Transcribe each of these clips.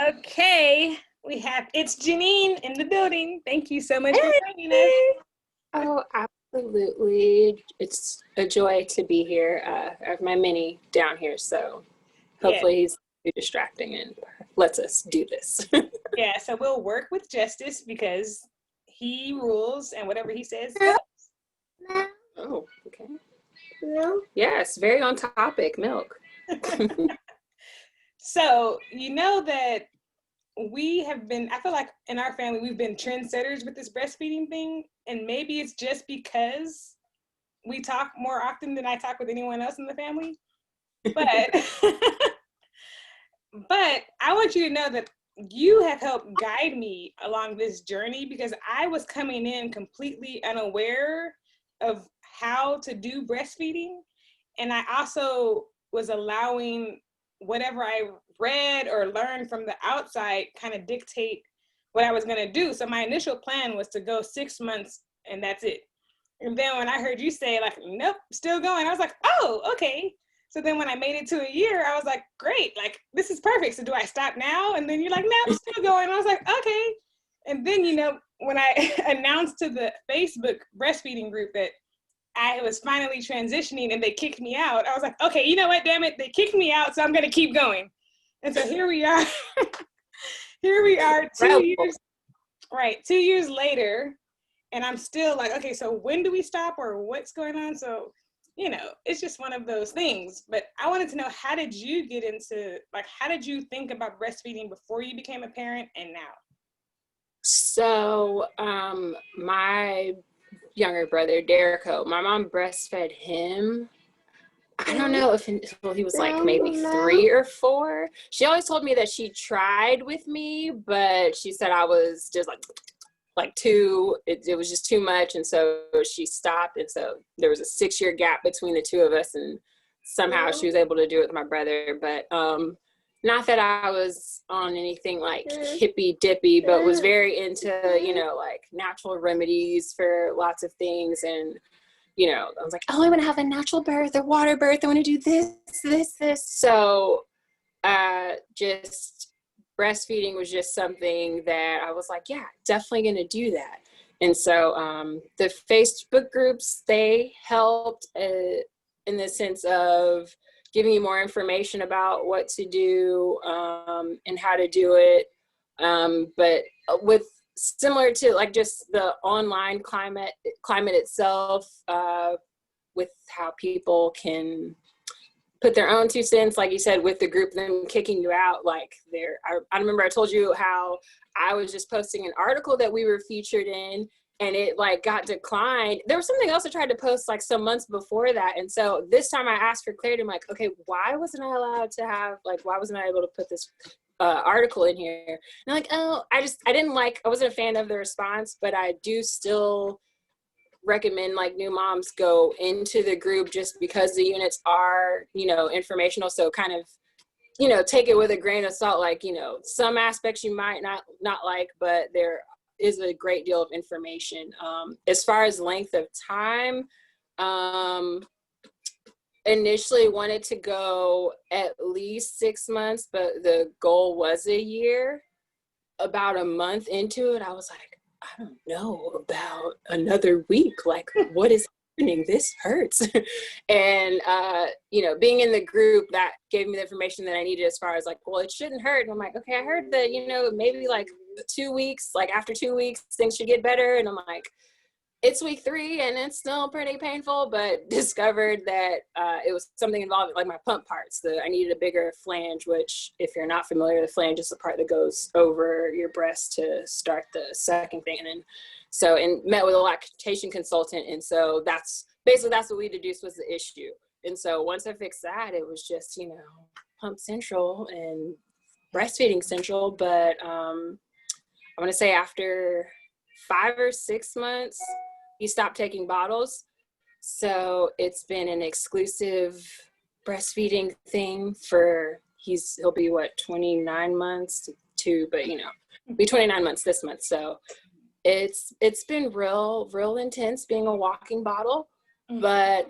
Okay, it's Jeanine in the building. Thank you so much for joining us. Hey! Oh, absolutely. It's a joy to be here. I have my mini down here, so Yeah, hopefully he's too distracting and lets us do this. yeah. So we'll work with Justice because he rules and whatever he says goes. Oh, okay. No. Yes, very on topic, milk. So you know that I feel like in our family, we've been trendsetters with this breastfeeding thing. And maybe it's just because we talk more often than I talk with anyone else in the family. But, but I want you to know that you have helped guide me along this journey because I was coming in completely unaware of how to do breastfeeding. And I also was allowing whatever I read or learned from the outside kind of dictate what I was going to do. So my initial plan was to go 6 months and that's it. And then when I heard you say like, nope, still going, I was like, oh, okay. So then when I made it to a year, I was like, great, like this is perfect. So do I stop now? And then you're like, nope, still going. And I was like, okay. And then, when I announced to the Facebook breastfeeding group that I was finally transitioning and they kicked me out, I was like, okay, you know what, damn it, they kicked me out, so I'm gonna keep going. And so here we are. Here we are 2 years, right, 2 years later, and I'm still like, okay, so when do we stop or what's going on? So, it's just one of those things. But I wanted to know, how did you think about breastfeeding before you became a parent and now? So, my younger brother, Derico, my mom breastfed him. I don't know if he was like maybe 3 or 4. She always told me that she tried with me, but she said I was just like 2. It was just too much, and so she stopped. And so there was a 6-year gap between the two of us, and somehow she was able to do it with my brother. But not that I was on anything like hippy dippy, but was very into like natural remedies for lots of things. And I was like, oh, I want to have a natural birth or water birth. I want to do this. So just breastfeeding was just something that I was like, yeah, definitely going to do that. And so the Facebook groups, they helped in the sense of giving you more information about what to do and how to do it. But with similar to like just the online climate itself, with how people can put their own 2 cents, like you said, with the group, them kicking you out. Like I remember I told you how I was just posting an article that we were featured in, and it like got declined. There was something else I tried to post like some months before that. And so this time I asked for clarity. I'm like, okay, why wasn't I allowed to have, like, why wasn't I able to put this article in here? And I'm like, oh, I wasn't a fan of the response, but I do still recommend like new moms go into the group just because the units are, informational. So kind of, take it with a grain of salt. Like, some aspects you might not like, but there is a great deal of information. As far as length of time, initially wanted to go at least 6 months, but the goal was a year. About a month into it, I was like, I don't know about another week. Like, what is happening? This hurts. And, being in the group, that gave me the information that I needed as far as like, well, it shouldn't hurt. And I'm like, okay, I heard that, maybe like 2 weeks, like after 2 weeks, things should get better. And I'm like, it's week 3 and it's still pretty painful, but discovered that it was something involving like my pump parts. I needed a bigger flange, which if you're not familiar, the flange is the part that goes over your breast to start the sucking thing. And met with a lactation consultant. And so that's what we deduced was the issue. And so once I fixed that, it was just, pump central and breastfeeding central. But I want to say after 5 or 6 months, he stopped taking bottles. So it's been an exclusive breastfeeding thing he'll be 29 months but be 29 months this month. So it's been real intense being a walking bottle, but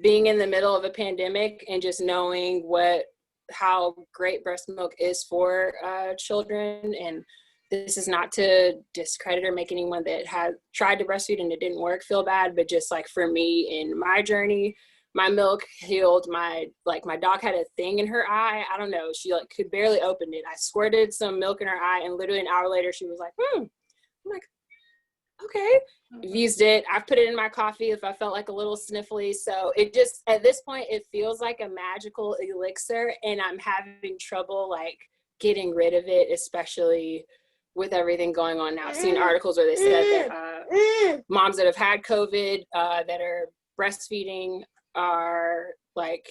being in the middle of a pandemic and just knowing what how great breast milk is for children. And this is not to discredit or make anyone that had tried to breastfeed and it didn't work feel bad, but just like for me in my journey, my milk healed my dog had a thing in her eye. I don't know. She like could barely open it. I squirted some milk in her eye and literally an hour later she was like, I'm like, okay. I've used it. I've put it in my coffee if I felt like a little sniffly. So it just, at this point, it feels like a magical elixir, and I'm having trouble like getting rid of it, especially with everything going on now. I've seen articles where they said that moms that have had COVID that are breastfeeding are like,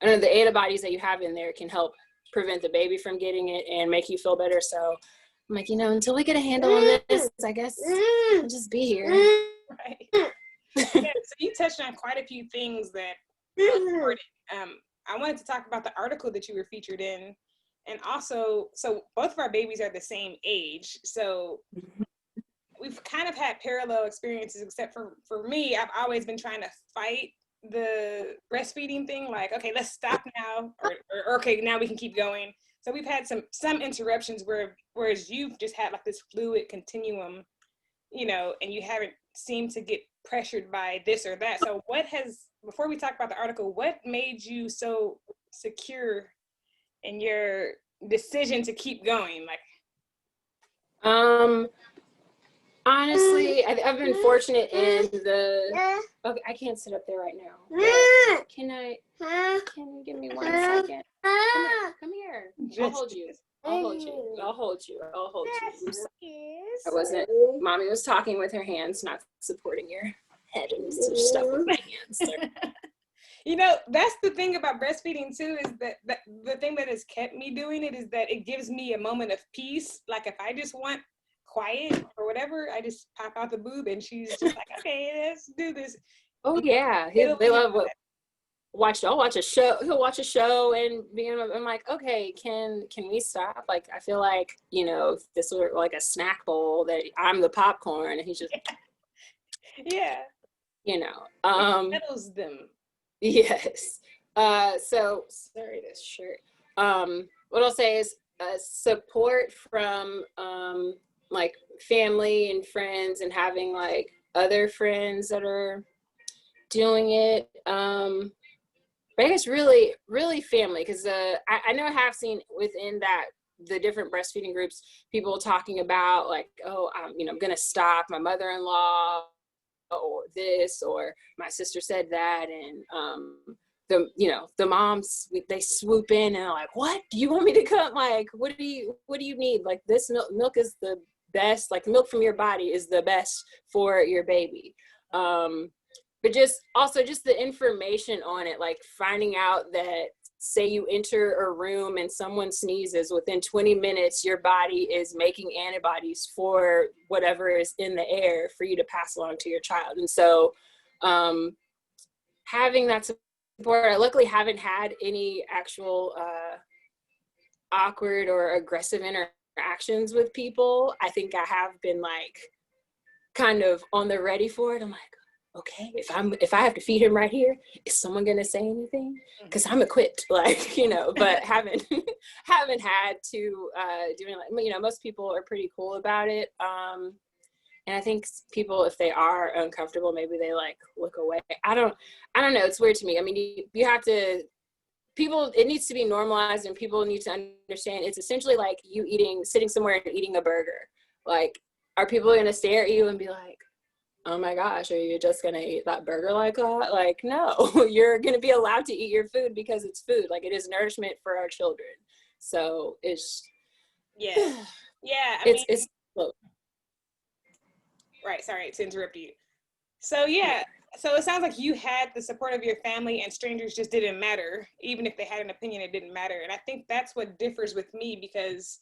I don't know, the antibodies that you have in there can help prevent the baby from getting it and make you feel better. So I'm like, until we get a handle on this, I guess I'll just be here. Right. Yeah, so you touched on quite a few things that are important. I wanted to talk about the article that you were featured in. And also, so both of our babies are the same age. So we've kind of had parallel experiences, except for me, I've always been trying to fight the breastfeeding thing. Like, okay, let's stop now, or okay, now we can keep going. So we've had some interruptions whereas you've just had like this fluid continuum, and you haven't seemed to get pressured by this or that. So before we talk about the article, what made you so secure in your decision to keep going? Honestly, I've been fortunate in okay, I can't sit up there right now. Can you give me 1 second? Come here. I'll hold you. Mommy was talking with her hands, not supporting your head and stuff with my hands. So. That's the thing about breastfeeding too, is that the thing that has kept me doing it is that it gives me a moment of peace. Like if I just want quiet or whatever, I just pop out the boob and she's just like, okay, let's do this. Oh yeah, they love what. I'll watch a show. He'll watch a show and I'm like, okay, can we stop? Like, I feel like, this was like a snack bowl that I'm the popcorn and he's just, yeah, it settles them. Yes. So sorry, this shirt. What I'll say is support from like family and friends and having like other friends that are doing it. But I guess really, really family, because I know I have seen within the different breastfeeding groups, people talking about like, I'm going to stop my mother-in-law or this, or my sister said that. And the moms, they swoop in and they're like, what do you want me to come? Like, what do you need? Like this milk is the best, like the milk from your body is the best for your baby. But just the information on it, like finding out that say you enter a room and someone sneezes, within 20 minutes, your body is making antibodies for whatever is in the air for you to pass along to your child. And so having that support, I luckily haven't had any actual awkward or aggressive interactions with people. I think I have been like kind of on the ready for it. I'm like, okay, if I have to feed him right here, is someone gonna say anything? Because I'm equipped, like, but haven't had to do anything. Most people are pretty cool about it. And I think people, if they are uncomfortable, maybe they like look away. I don't know. It's weird to me. I mean, you have to. It needs to be normalized, and people need to understand. It's essentially like you sitting somewhere and eating a burger. Like, are people gonna stare at you and be like, oh my gosh, are you just gonna eat that burger like that? Like, no, you're gonna be allowed to eat your food because it's food. Like, it is nourishment for our children. So it's it's right. Sorry to interrupt you. So so it sounds like you had the support of your family, and strangers just didn't matter. Even if they had an opinion, it didn't matter. And I think that's what differs with me, because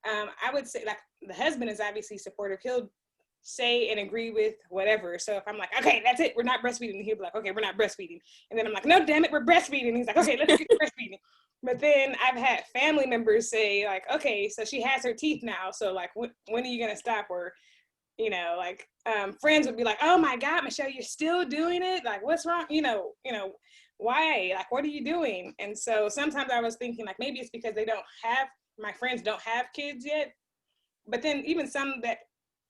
I would say like the husband is obviously supportive. He'll say and agree with whatever. So if I'm like, okay, that's it, we're not breastfeeding, he'll be like, okay, we're not breastfeeding. And then I'm like, no, damn it, we're breastfeeding. He's like, okay, let's get breastfeeding. But then I've had family members say like, okay, so she has her teeth now, so like when are you gonna stop? Or friends would be like, oh my God, Michelle, you're still doing it, like what's wrong? why? Like, what are you doing? And so sometimes I was thinking like, maybe it's because my friends don't have kids yet. But then even some that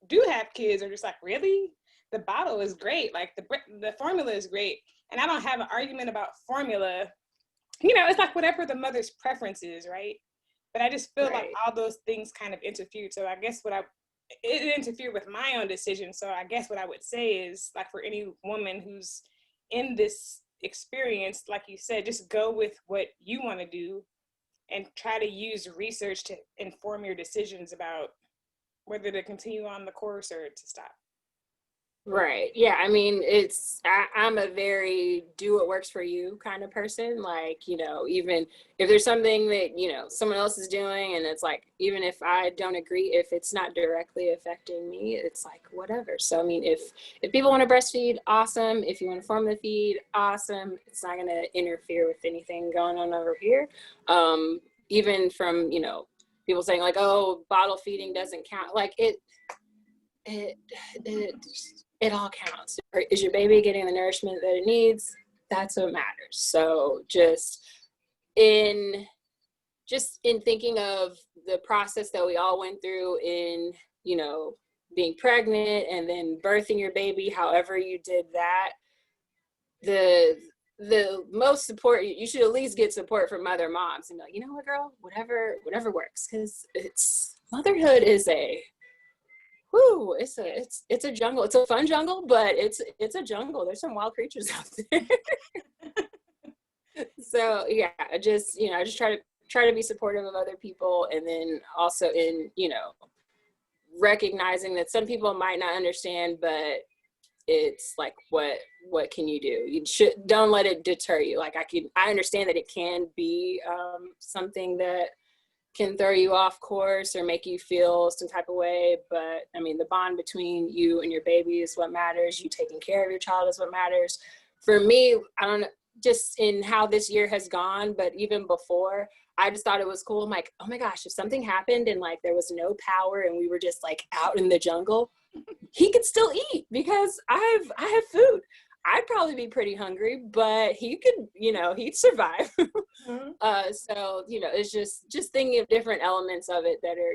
do have kids are just like, really? The bottle is great. Like the formula is great. And I don't have an argument about formula. You know, it's like whatever the mother's preference is, right? But I just feel like Right. all those things kind of interfered. So I guess it interfered with my own decision. So I guess what I would say is, like, for any woman who's in this experience, like you said, just go with what you want to do and try to use research to inform your decisions about whether to continue on the course or to stop. Right. Yeah. I mean, I'm a very do what works for you kind of person. Like, even if there's something that, someone else is doing and it's like, even if I don't agree, if it's not directly affecting me, it's like, whatever. So, I mean, if people want to breastfeed, awesome. If you want to formula feed, awesome. It's not going to interfere with anything going on over here. Even from, people saying like, oh, bottle feeding doesn't count. Like it all counts. Is your baby getting the nourishment that it needs? That's what matters. So just in thinking of the process that we all went through in, being pregnant and then birthing your baby, however you did that, the most support, you should at least get support from other moms and be like, you know what, girl, whatever works, because motherhood is it's a jungle. It's a fun jungle, but it's a jungle. There's some wild creatures out there. So yeah, I just try to be supportive of other people, and then also in recognizing that some people might not understand, but it's like, what can you do? Don't let it deter you. Like I understand that it can be something that can throw you off course or make you feel some type of way. But I mean, the bond between you and your baby is what matters. You taking care of your child is what matters. For me, I don't know, just in how this year has gone, but even before, I just thought it was cool. I'm like, oh my gosh, if something happened and like there was no power and we were just like out in the jungle, he could still eat because I have food. I'd probably be pretty hungry, but he could, he'd survive. Mm-hmm. So, it's just thinking of different elements of it that are,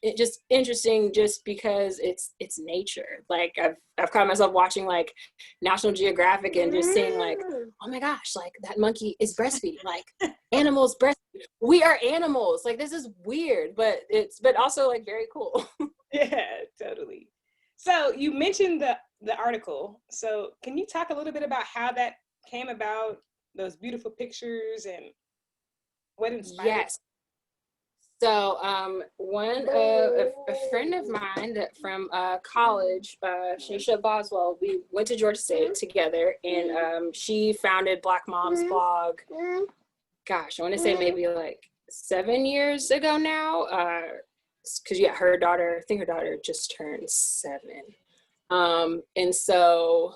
it just interesting just because it's nature. Like I've caught myself watching like National Geographic and just seeing like, oh my gosh, like that monkey is breastfeeding, like animals breastfeed. We are animals. Like this is weird, but also like very cool. Yeah, totally. So you mentioned the article. So can you talk a little bit about how that came about, those beautiful pictures, and what inspired? Yes. So a friend of mine that from college, Shanisha Boswell, we went to Georgia State together, and she founded Black Moms Blog. Gosh, I want to say maybe like 7 years ago now. Because yeah, I think her daughter just turned 7. And so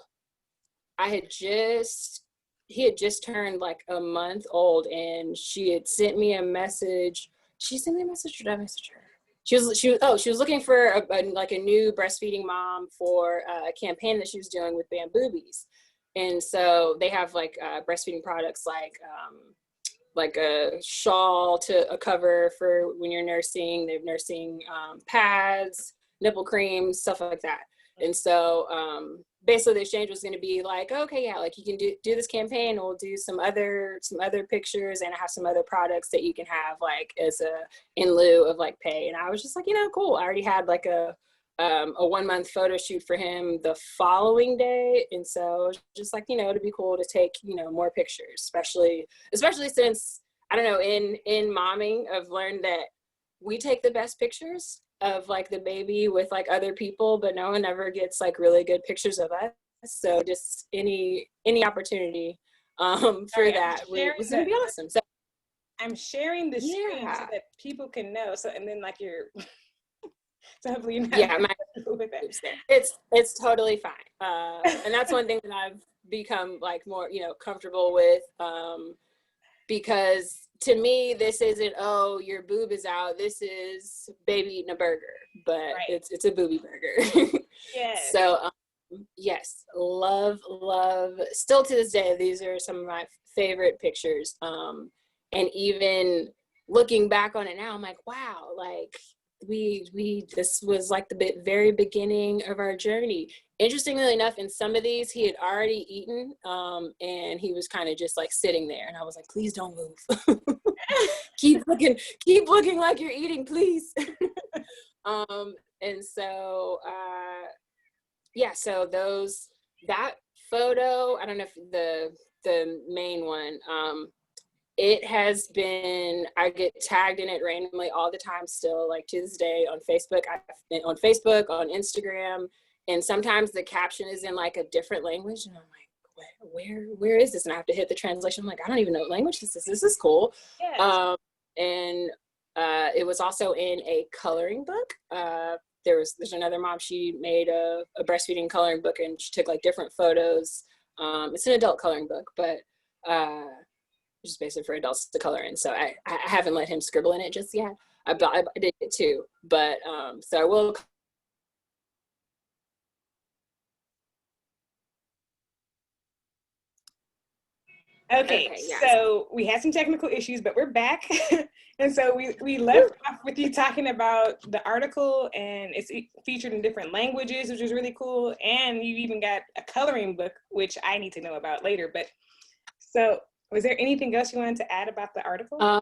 he had just turned like a month old, and she had sent me a message. She sent me a message, or did I message her? She was looking for a new breastfeeding mom for a campaign that she was doing with Bamboobies. And so they have like breastfeeding products like a shawl to a cover for when you're nursing. They have nursing pads, nipple creams, stuff like that. And so basically the exchange was going to be like, okay, yeah, like you can do this campaign. We'll do some other pictures, and I have some other products that you can have like in lieu of like pay. And I was just like, cool. I already had like a 1 month photo shoot for him the following day. And so just like, it'd be cool to take, more pictures, especially since, I don't know, in momming, I've learned that we take the best pictures of like the baby with like other people, but no one ever gets like really good pictures of us. So just any opportunity for that was gonna be awesome. So I'm sharing the screen so that people can know. So, and then like you're so hopefully you're not with that. It's totally fine. And that's one thing that I've become like more, comfortable with, because to me, this isn't, oh, your boob is out. This is baby eating a burger, but it's a boobie burger. Yes. So Yes, love, still to this day, these are some of my favorite pictures. And even looking back on it now, I'm like, wow, like this was like the very beginning of our journey. Interestingly enough, in some of these, he had already eaten, and he was kind of just like sitting there. And I was like, please don't move. keep looking like you're eating, please. And so, yeah, so that photo, I don't know if the main one, it has been, I get tagged in it randomly all the time still, like to this day on Facebook, on Instagram, and sometimes the caption is in like a different language, and I'm like, where is this? And I have to hit the translation. I'm like, I don't even know what language this is. This is cool. Yes. And it was also in a coloring book. There's another mom, she made a breastfeeding coloring book, and she took like different photos. It's an adult coloring book, but just basically for adults to color in. So I haven't let him scribble in it just yet. I did it too, but so I will. Okay, Yes. so we had some technical issues, but we're back. And so we left off with you talking about the article, and it's featured in different languages, which is really cool. And you even got a coloring book, which I need to know about later. But so was there anything else you wanted to add about the article?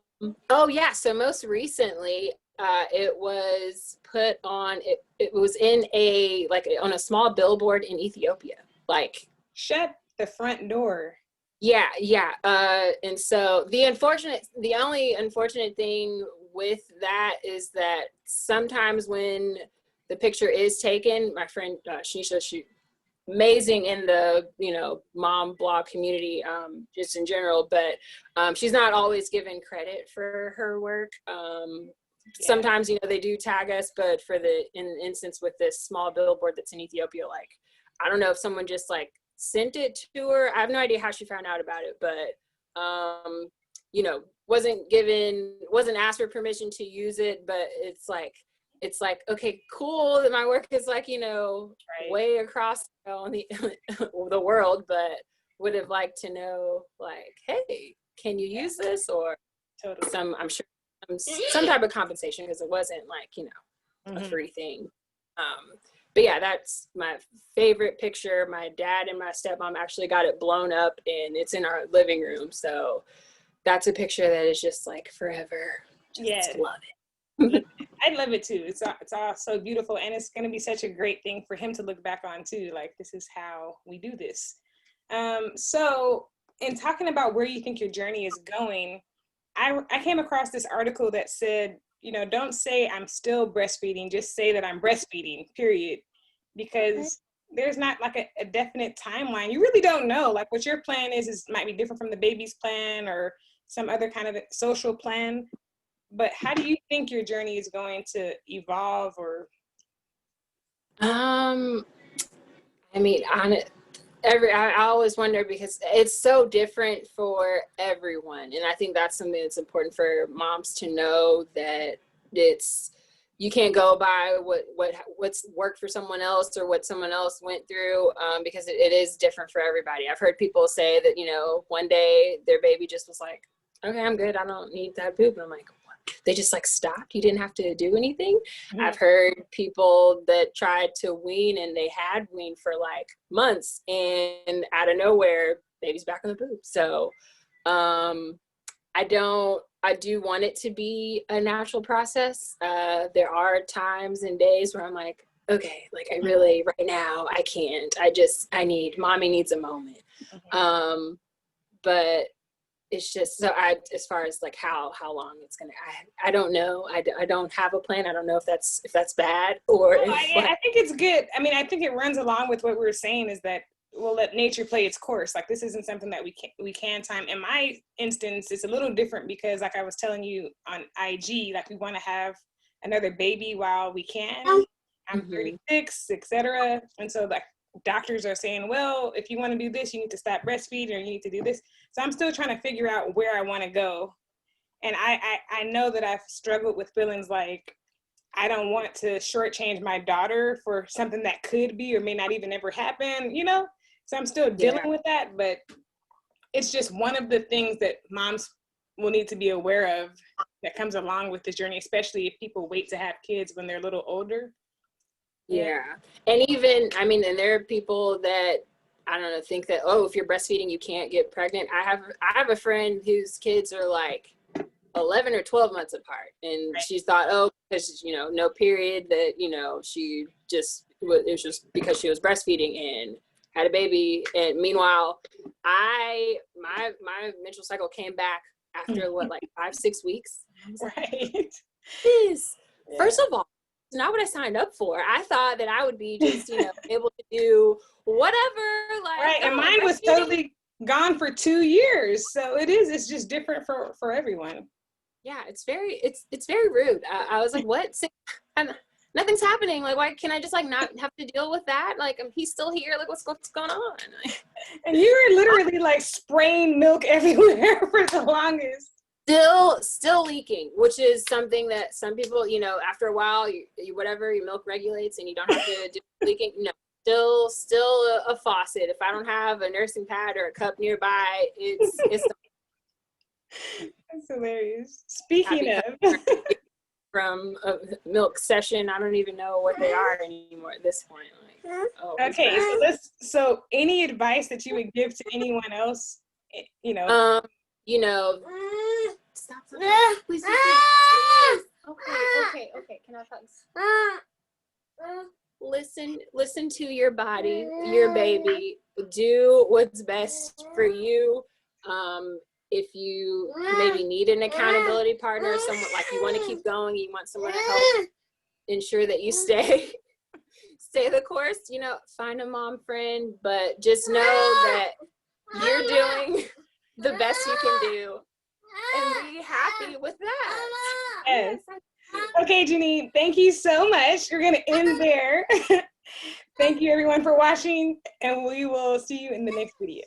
Oh yeah, so most recently, it was put on, it was in on a small billboard in Ethiopia. Like, Shut the front door. yeah. And so the only unfortunate thing with that is that sometimes when the picture is taken, my friend Shanisha, she amazing in the mom blog community, just in general, but she's not always given credit for her work. Sometimes they do tag us, but in the instance with this small billboard that's in Ethiopia, like I don't know if someone just like sent it to her. I have no idea how she found out about it, but wasn't asked for permission to use it. But it's like, okay, cool that my work is like, Right. way across on the world, but would have liked to know, like, hey, can you use this? Or Totally. I'm sure some type of compensation, because it wasn't like, a free thing. But yeah, that's my favorite picture. My dad and my stepmom actually got it blown up, and it's in our living room. So that's a picture that is just like forever. Just love it. I love it too. It's all so beautiful, and it's going to be such a great thing for him to look back on too. Like, this is how we do this. So in talking about where you think your journey is going, I came across this article that said, don't say I'm still breastfeeding, just say that I'm breastfeeding, period. Because there's not like a definite timeline. You really don't know. Like, what your plan is might be different from the baby's plan or some other kind of social plan. But how do you think your journey is going to evolve? Or I mean, I always wonder, because it's so different for everyone, and I think that's something that's important for moms to know, that you can't go by what's worked for someone else or what someone else went through, because it is different for everybody. I've heard people say that one day their baby just was like, okay, I'm good, I don't need that boob, and I'm like, they just like stopped, you didn't have to do anything. I've heard people that tried to wean, and they had weaned for like months, and out of nowhere baby's back on the boob. So I do want it to be a natural process. There are times and days where I'm like, okay, like I really right now I can't, mommy needs a moment. But it's just, so as far as like how long it's gonna, I don't know. I don't have a plan. I don't know if that's bad or I think it's good. I mean, I think it runs along with what we were saying, is that we'll let nature play its course. Like, this isn't something that we can time. In my instance, it's a little different because, like I was telling you on IG, like we want to have another baby while we can. I'm 36, etc. And so like doctors are saying, well, if you want to do this, you need to stop breastfeeding, or you need to do this. So I'm still trying to figure out where I want to go. And I know that I've struggled with feelings like I don't want to shortchange my daughter for something that could be or may not even ever happen, you know? So I'm still dealing with that, but it's just one of the things that moms will need to be aware of that comes along with this journey, especially if people wait to have kids when they're a little older. Yeah. And even, I mean, and there are people that, I don't know, think that, oh, if you're breastfeeding, you can't get pregnant. I have a friend whose kids are like 11 or 12 months apart. And she thought, oh, because, you know, no period, that, you know, she just, it was just because she was breastfeeding and had a baby. And meanwhile, my menstrual cycle came back after what, like 5-6 weeks? Right. This, first of all, it's not what I signed up for. I thought that I would be just, you know, able to do whatever. Like, right. And mine was totally gone for 2 years. So it's just different for everyone. Yeah, it's very rude. I was like, what? Nothing's happening. Like, why can I just like not have to deal with that? Like, he's still here. Like, what's going on? And you were literally like spraying milk everywhere for the longest. Still leaking, which is something that some people, you know, after a while, you whatever, your milk regulates and you don't have to do leaking. No, still a faucet. If I don't have a nursing pad or a cup nearby, it's That's hilarious. Speaking of from a milk session, I don't even know what they are anymore at this point. Like, oh, okay, so any advice that you would give to anyone else, you know? Stop. Please. Okay. Can I hug? Listen to your body, your baby. Do what's best for you. If you maybe need an accountability partner, someone like you want to keep going, you want someone to help ensure that you stay the course, you know, find a mom friend, but just know that you're doing the best you can do and be happy with that. Yes. Okay, Jeanine, thank you so much. We're going to end there. Thank you everyone for watching, and we will see you in the next video.